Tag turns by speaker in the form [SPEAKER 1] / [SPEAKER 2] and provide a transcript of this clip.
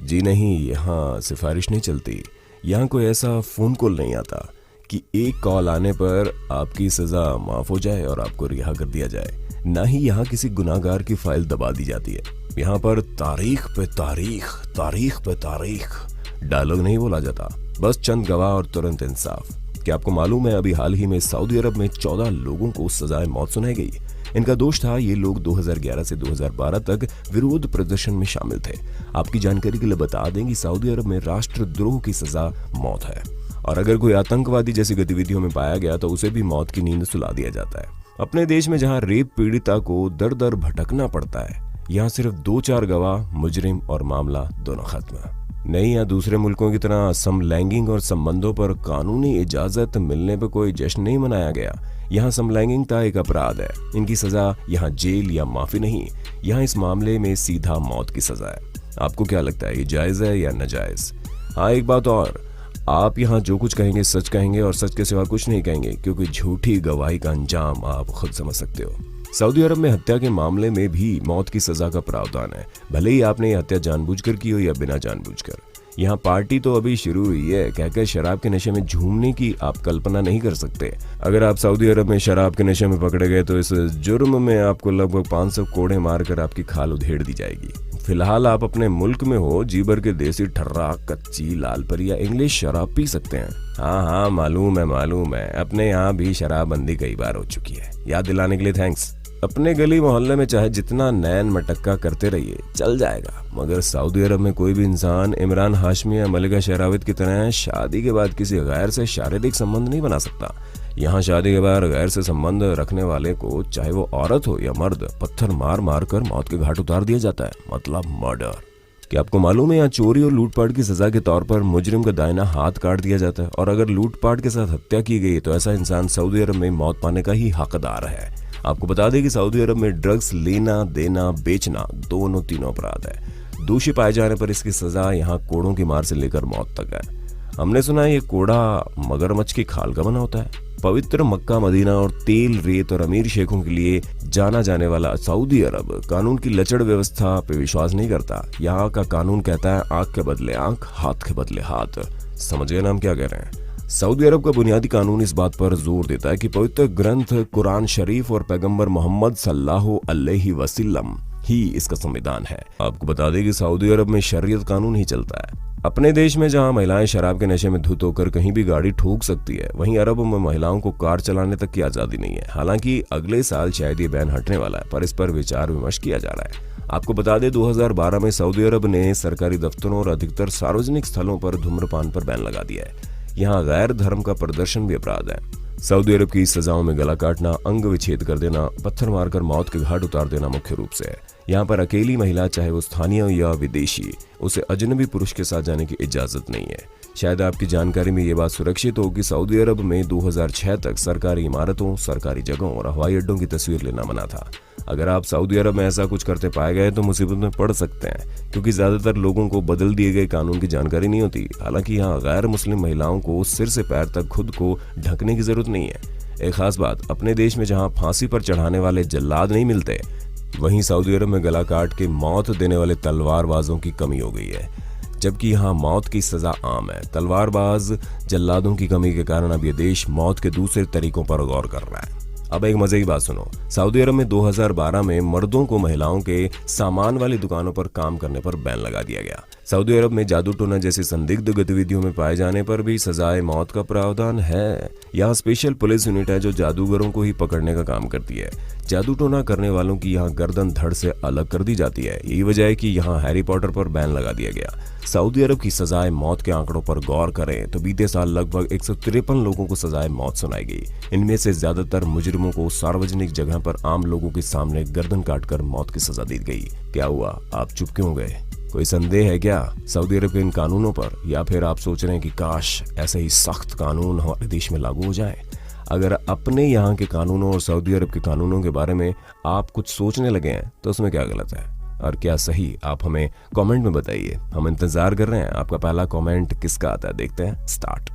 [SPEAKER 1] जी नहीं, यहाँ सिफारिश नहीं चलती। यहाँ कोई ऐसा फ़ोन कॉल नहीं आता कि एक कॉल आने पर आपकी सज़ा माफ़ हो जाए और आपको रिहा कर दिया जाए। ना ही यहाँ किसी गुनाहगार की फाइल दबा दी जाती है। यहाँ पर तारीख पे तारीख, तारीख पे तारीख, डायलॉग नहीं बोला जाता, बस चंद गवाह और तुरंत इंसाफ। क्या आपको मालूम है, अभी हाल ही में सऊदी अरब में 14 लोगों को सजाए मौत सुनाई गई। इनका दोष था ये लोग 2011 से 2012 तक विरोध प्रदर्शन में शामिल थे। आपकी जानकारी के लिए बता दें कि सऊदी अरब में राष्ट्रद्रोह की सजा मौत है, और अगर कोई आतंकवादी जैसी गतिविधियों में पाया गया तो उसे भी मौत की नींद सुला दिया जाता है। अपने देश में जहां रेप पीड़िता को दर दर भटकना पड़ता है, यहाँ सिर्फ 2-4 गवाह, मुजरिम और मामला दोनों खत्म। नहीं, या दूसरे मुल्कों की तरह समलैंगिक और संबंधों पर कानूनी इजाजत मिलने पर कोई जश्न नहीं मनाया गया। यहाँ समलैंगिकता एक अपराध है। इनकी सजा यहाँ जेल या माफी नहीं, यहाँ इस मामले में सीधा मौत की सजा है। आपको क्या लगता है, ये जायज है या नाजायज? हाँ, एक बात और, आप यहाँ जो कुछ कहेंगे सच कहेंगे और सच के सिवा कुछ नहीं कहेंगे, क्योंकि झूठी गवाही का अंजाम आप खुद समझ सकते हो। सऊदी अरब में हत्या के मामले में भी मौत की सजा का प्रावधान है, भले ही आपने ये हत्या जानबूझकर की हो या बिना जानबूझकर। यहाँ पार्टी तो अभी शुरू हुई है, कहकर शराब के नशे में झूमने की आप कल्पना नहीं कर सकते। अगर आप सऊदी अरब में शराब के नशे में पकड़े गए तो इस जुर्म में आपको लगभग 500 कोड़े मारकर आपकी खाल उधेड़ दी जाएगी। फिलहाल आप अपने मुल्क में हो, जी भर के देसी ठर्रा, कच्ची, लाल परी या इंग्लिश शराब पी सकते हैं। हाँ, मालूम है, अपने यहाँ भी शराबबंदी कई बार हो चुकी है। याद दिलाने के लिए थैंक्स। अपने गली मोहल्ले में चाहे जितना नैन मटक्का करते रहिए, चल जाएगा, मगर सऊदी अरब में कोई भी इंसान इमरान हाशमी या मलिका शेरावत की तरह शादी के बाद किसी गैर से शारीरिक संबंध नहीं बना सकता। यहाँ शादी के बाद गैर से संबंध रखने वाले को, चाहे वो औरत हो या मर्द, पत्थर मार मार कर मौत के घाट उतार दिया जाता है, मतलब मर्डर। क्या आपको मालूम है, यहाँ चोरी और लूटपाट की सजा के तौर पर मुजरिम का दाहिना हाथ काट दिया जाता है, और अगर लूटपाट के साथ हत्या की गई तो ऐसा इंसान सऊदी अरब में मौत पाने का ही हकदार है। आपको बता दें कि सऊदी अरब में ड्रग्स लेना, देना, बेचना तीनों अपराध है। दोषी पाए जाने पर इसकी सजा यहाँ कोड़ों की मार से लेकर मौत तक है। हमने सुना है ये कोड़ा मगरमच्छ की खाल का बना होता है। पवित्र मक्का, मदीना और तेल, रेत और अमीर शेखों के लिए जाना जाने वाला सऊदी अरब कानून की लचड़ व्यवस्था पे विश्वास नहीं करता। यहाँ का कानून कहता है आंख के बदले आंख, हाथ के बदले हाथ। समझ गए ना हम क्या कह रहे हैं? सऊदी अरब का बुनियादी कानून इस बात पर जोर देता है कि पवित्र ग्रंथ कुरान शरीफ और पैगंबर मोहम्मद सल्लल्लाहु अलैहि वसल्लम ही इसका संविधान है। आपको बता दें कि सऊदी अरब में शरीयत कानून ही चलता है। अपने देश में जहां महिलाएं शराब के नशे में धुत होकर कहीं भी गाड़ी ठोक सकती है, वहीं अरब में महिलाओं को कार चलाने तक की आजादी नहीं है। हालांकि अगले साल शायद ये बैन हटने वाला है, पर इस पर विचार विमर्श किया जा रहा है। आपको बता दें 2012 में सऊदी अरब ने सरकारी दफ्तरों और अधिकतर सार्वजनिक स्थलों पर धूम्रपान पर बैन लगा दिया है। यहाँ गैर धर्म का प्रदर्शन भी अपराध है। सऊदी अरब की सजाओं में गला काटना, अंग विच्छेद कर देना, पत्थर मारकर मौत के घाट उतार देना मुख्य रूप से है। यहाँ पर अकेली महिला, चाहे वो स्थानीय या विदेशी, उसे अजनबी पुरुष के साथ जाने की इजाजत नहीं है। शायद आपकी जानकारी में ये बात सुरक्षित हो कि सऊदी अरब में 2006 तक सरकारी इमारतों, सरकारी जगहों और हवाई अड्डों की तस्वीर लेना मना था। अगर आप सऊदी अरब में ऐसा कुछ करते पाए गए तो मुसीबत में पड़ सकते हैं, क्योंकि ज्यादातर लोगों को बदल दिए गए कानून की जानकारी नहीं होती। हालांकि यहाँ गैर मुस्लिम महिलाओं को सिर से पैर तक खुद को ढकने की जरूरत नहीं है। एक खास बात, अपने देश में जहाँ फांसी पर चढ़ाने वाले जल्लाद नहीं मिलते, वहीं सऊदी अरब में गला काट के मौत देने वाले तलवारबाजों की कमी हो गई है, जबकि यहाँ मौत की सजा आम है। तलवारबाज जल्लादों की कमी के कारण अब ये देश मौत के दूसरे तरीकों पर गौर कर रहा है। अब एक मजे की बात सुनो, सऊदी अरब में 2012 में मर्दों को महिलाओं के सामान वाली दुकानों पर काम करने पर बैन लगा दिया गया। सऊदी अरब में जादू टोना जैसी संदिग्ध गतिविधियों में पाए जाने पर भी सजाए मौत का प्रावधान है। यहाँ स्पेशल पुलिस यूनिट है जो जादूगरों को ही पकड़ने का काम करती है। जादू टोना करने वालों की यहाँ गर्दन धड़ से अलग कर दी जाती है। यही वजह है कि यहाँ हैरी पॉटर पर बैन लगा दिया गया। सऊदी अरब की सजाए मौत के आंकड़ों पर गौर करें तो बीते साल लगभग 153 लोगों को सजाए मौत सुनाई गई। इनमें से ज्यादातर मुजरिमों को सार्वजनिक जगह पर आम लोगों के सामने गर्दन काटकर मौत की सजा दी गई। क्या हुआ, आप चुप क्यों गए? कोई संदेह है क्या सऊदी अरब के इन कानूनों पर, या फिर आप सोच रहे हैं कि काश ऐसे ही सख्त कानून हमारे देश में लागू हो जाए? अगर अपने यहाँ के कानूनों और सऊदी अरब के कानूनों के बारे में आप कुछ सोचने लगे हैं तो उसमें क्या गलत है और क्या सही, आप हमें कमेंट में बताइए। हम इंतजार कर रहे हैं आपका पहला कमेंट किसका आता है। देखते हैं, स्टार्ट।